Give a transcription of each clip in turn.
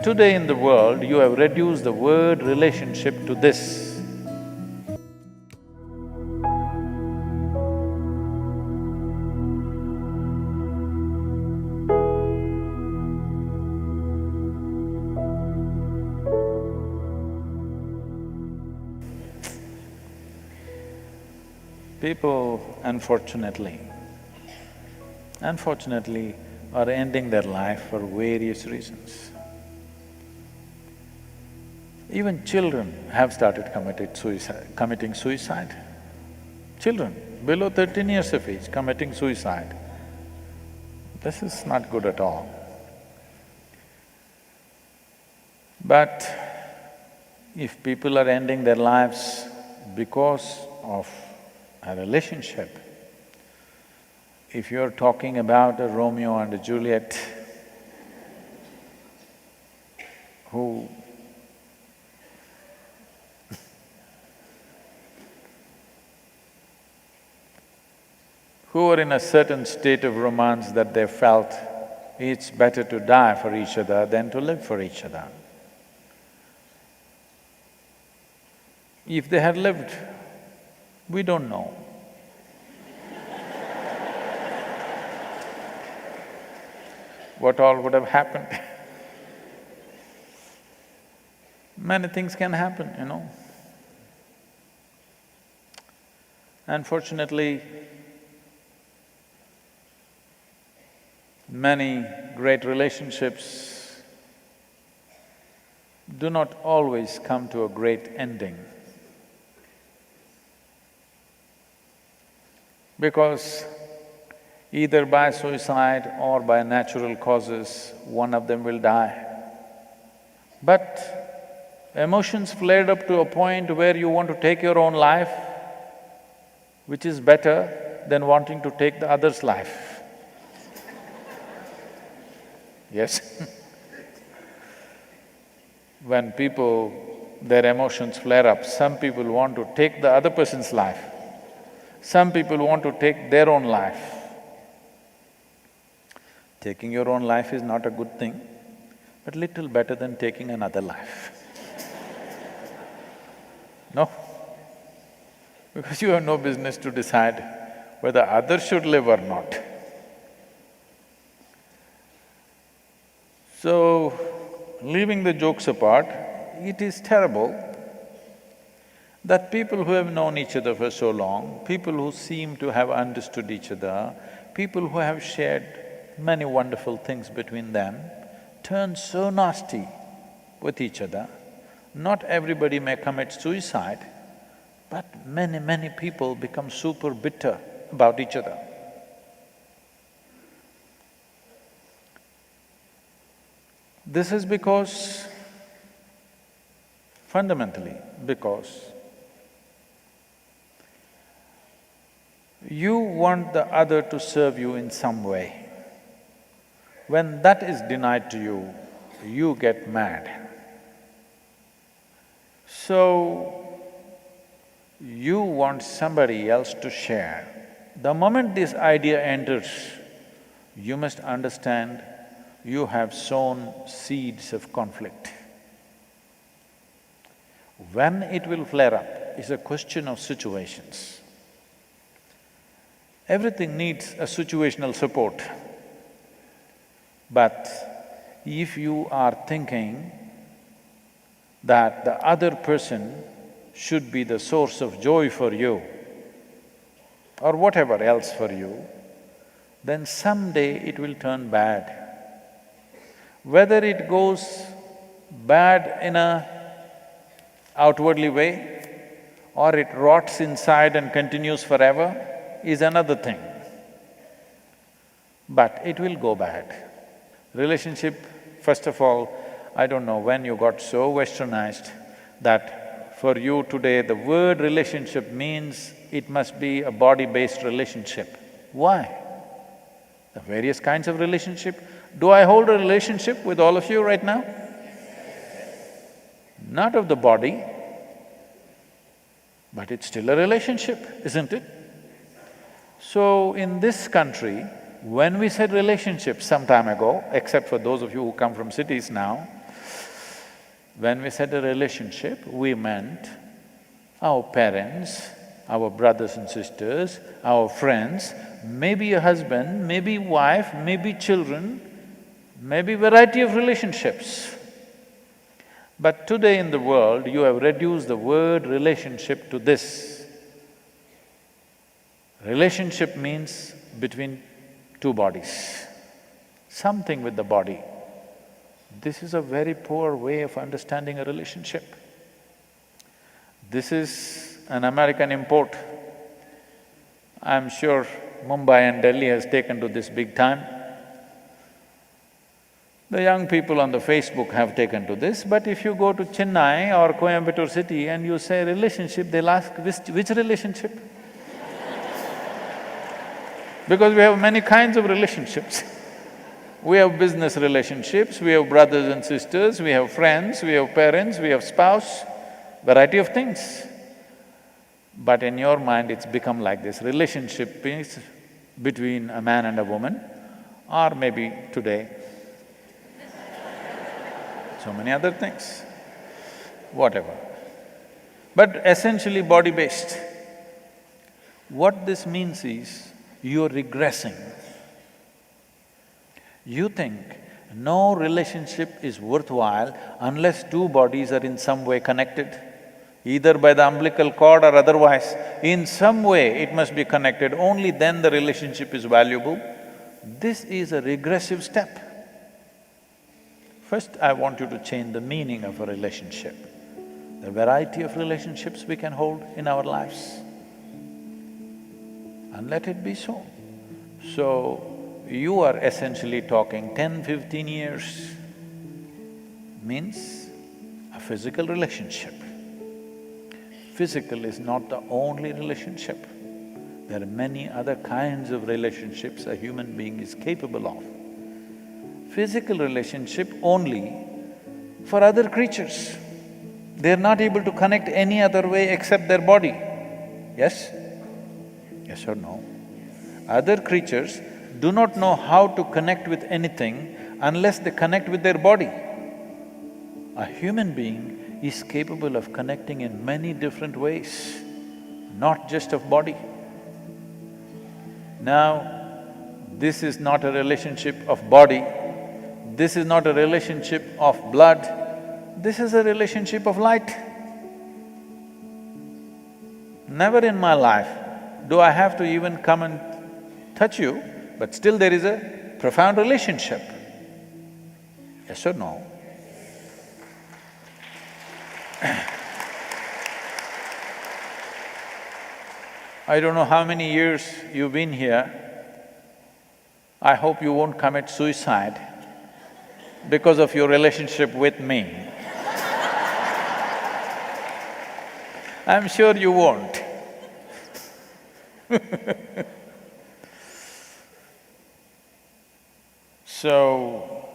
today in the world, you have reduced the word relationship to this. People, unfortunately, are ending their life for various reasons. Even children have started committing suicide. Children below 13 years of age committing suicide. This is not good at all. But if people are ending their lives because of a relationship, if you're talking about a Romeo and a Juliet who were in a certain state of romance that they felt it's better to die for each other than to live for each other. If they had lived, we don't know. What all would have happened? Many things can happen, you know. Unfortunately, many great relationships do not always come to a great ending. Because either by suicide or by natural causes, one of them will die. But emotions flared up to a point where you want to take your own life, which is better than wanting to take the other's life. Yes. When their emotions flare up, some people want to take the other person's life, some people want to take their own life. Taking your own life is not a good thing, but little better than taking another life. No? Because you have no business to decide whether others should live or not. So, leaving the jokes apart, it is terrible that people who have known each other for so long, people who seem to have understood each other, people who have shared many wonderful things between them, turn so nasty with each other. Not everybody may commit suicide, but many people become super bitter about each other. This is fundamentally because you want the other to serve you in some way. When that is denied to you, you get mad. So, you want somebody else to share. The moment this idea enters, you must understand you have sown seeds of conflict. When it will flare up is a question of situations. Everything needs a situational support. But if you are thinking that the other person should be the source of joy for you or whatever else for you, then someday it will turn bad. Whether it goes bad in a outwardly way or it rots inside and continues forever is another thing. But it will go bad. Relationship, first of all, I don't know when you got so westernized that for you today the word relationship means it must be a body-based relationship. Why? The various kinds of relationship. Do I hold a relationship with all of you right now? Not of the body, but it's still a relationship, isn't it? So in this country, when we said relationship some time ago, except for those of you who come from cities now, When we said a relationship, we meant our parents, our brothers and sisters, our friends, maybe a husband, maybe wife, maybe children, maybe variety of relationships. But today in the world, you have reduced the word relationship to this. Relationship means between two bodies, something with the body. This is a very poor way of understanding a relationship. This is an American import. I'm sure Mumbai and Delhi has taken to this big time. The young people on the Facebook have taken to this, but if you go to Chennai or Coimbatore city and you say relationship, they'll ask, which relationship? Because we have many kinds of relationships. We have business relationships, we have brothers and sisters, we have friends, we have parents, we have spouse, variety of things. But in your mind, it's become like this. Relationship is between a man and a woman, or maybe today, so many other things, whatever. But essentially body-based. What this means is, you're regressing. You think no relationship is worthwhile unless two bodies are in some way connected, either by the umbilical cord or otherwise. In some way it must be connected, only then the relationship is valuable. This is a regressive step. First, I want you to change the meaning of a relationship, the variety of relationships we can hold in our lives, and let it be so. So, you are essentially talking 10-15 years means a physical relationship. Physical is not the only relationship. There are many other kinds of relationships a human being is capable of. Physical relationship only for other creatures. They're not able to connect any other way except their body. Yes? Yes or no? Other creatures do not know how to connect with anything unless they connect with their body. A human being is capable of connecting in many different ways, not just of body. Now, this is not a relationship of body, this is not a relationship of blood, this is a relationship of light. Never in my life do I have to even come and touch you, but still there is a profound relationship. Yes or no? I don't know how many years you've been here. I hope you won't commit suicide because of your relationship with me. I'm sure you won't. So,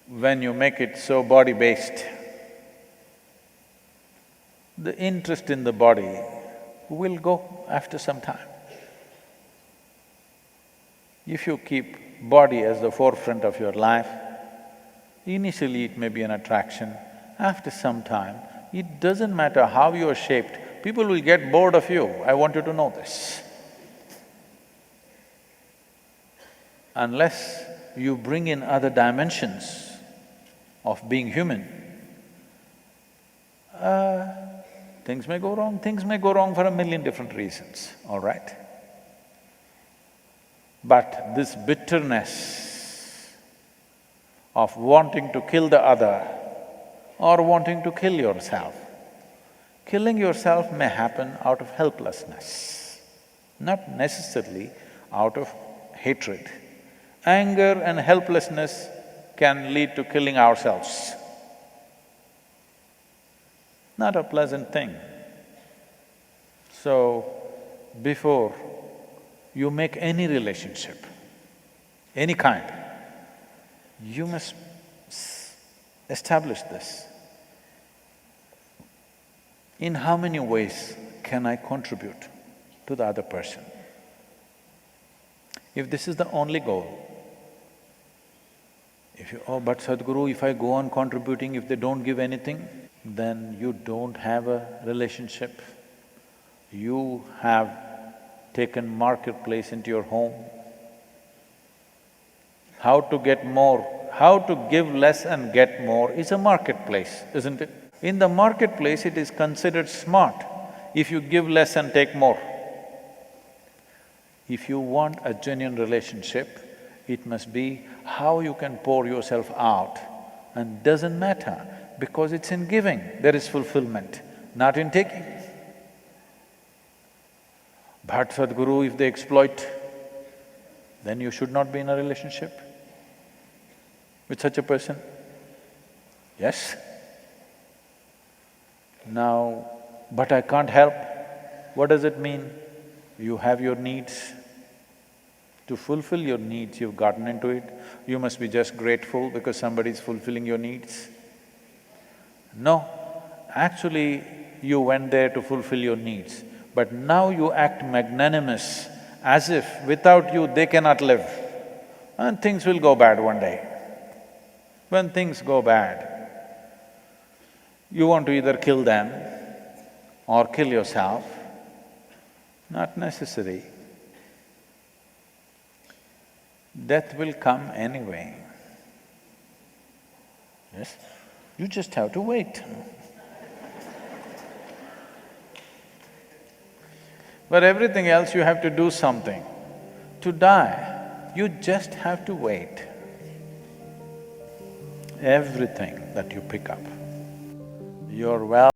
when you make it so body-based, the interest in the body will go after some time. If you keep body as the forefront of your life, initially it may be an attraction, after some time, it doesn't matter how you're shaped, people will get bored of you, I want you to know this. Unless you bring in other dimensions of being human, things may go wrong. Things may go wrong for a million different reasons, all right? But this bitterness of wanting to kill the other or wanting to kill yourself, killing yourself may happen out of helplessness, not necessarily out of hatred. Anger and helplessness can lead to killing ourselves. Not a pleasant thing. So, before you make any relationship, any kind, you must establish this. In how many ways can I contribute to the other person? If this is the only goal, If you, oh, but Sadhguru, if I go on contributing, if they don't give anything, then you don't have a relationship. You have taken marketplace into your home. How to get more, how to give less and get more is a marketplace, isn't it? In the marketplace, it is considered smart if you give less and take more. If you want a genuine relationship, it must be how you can pour yourself out, and doesn't matter, because it's in giving there is fulfillment, not in taking. But Sadhguru, if they exploit, then you should not be in a relationship with such a person. Yes? Now, but I can't help. What does it mean? You have your needs. To fulfill your needs, you've gotten into it. You must be just grateful because somebody is fulfilling your needs. No, actually you went there to fulfill your needs, but now you act magnanimous as if without you they cannot live. And things will go bad one day. When things go bad, you want to either kill them or kill yourself. Not necessary. Death will come anyway. Yes? You just have to wait. But everything else you have to do something. To die, you just have to wait. Everything that you pick up, you're well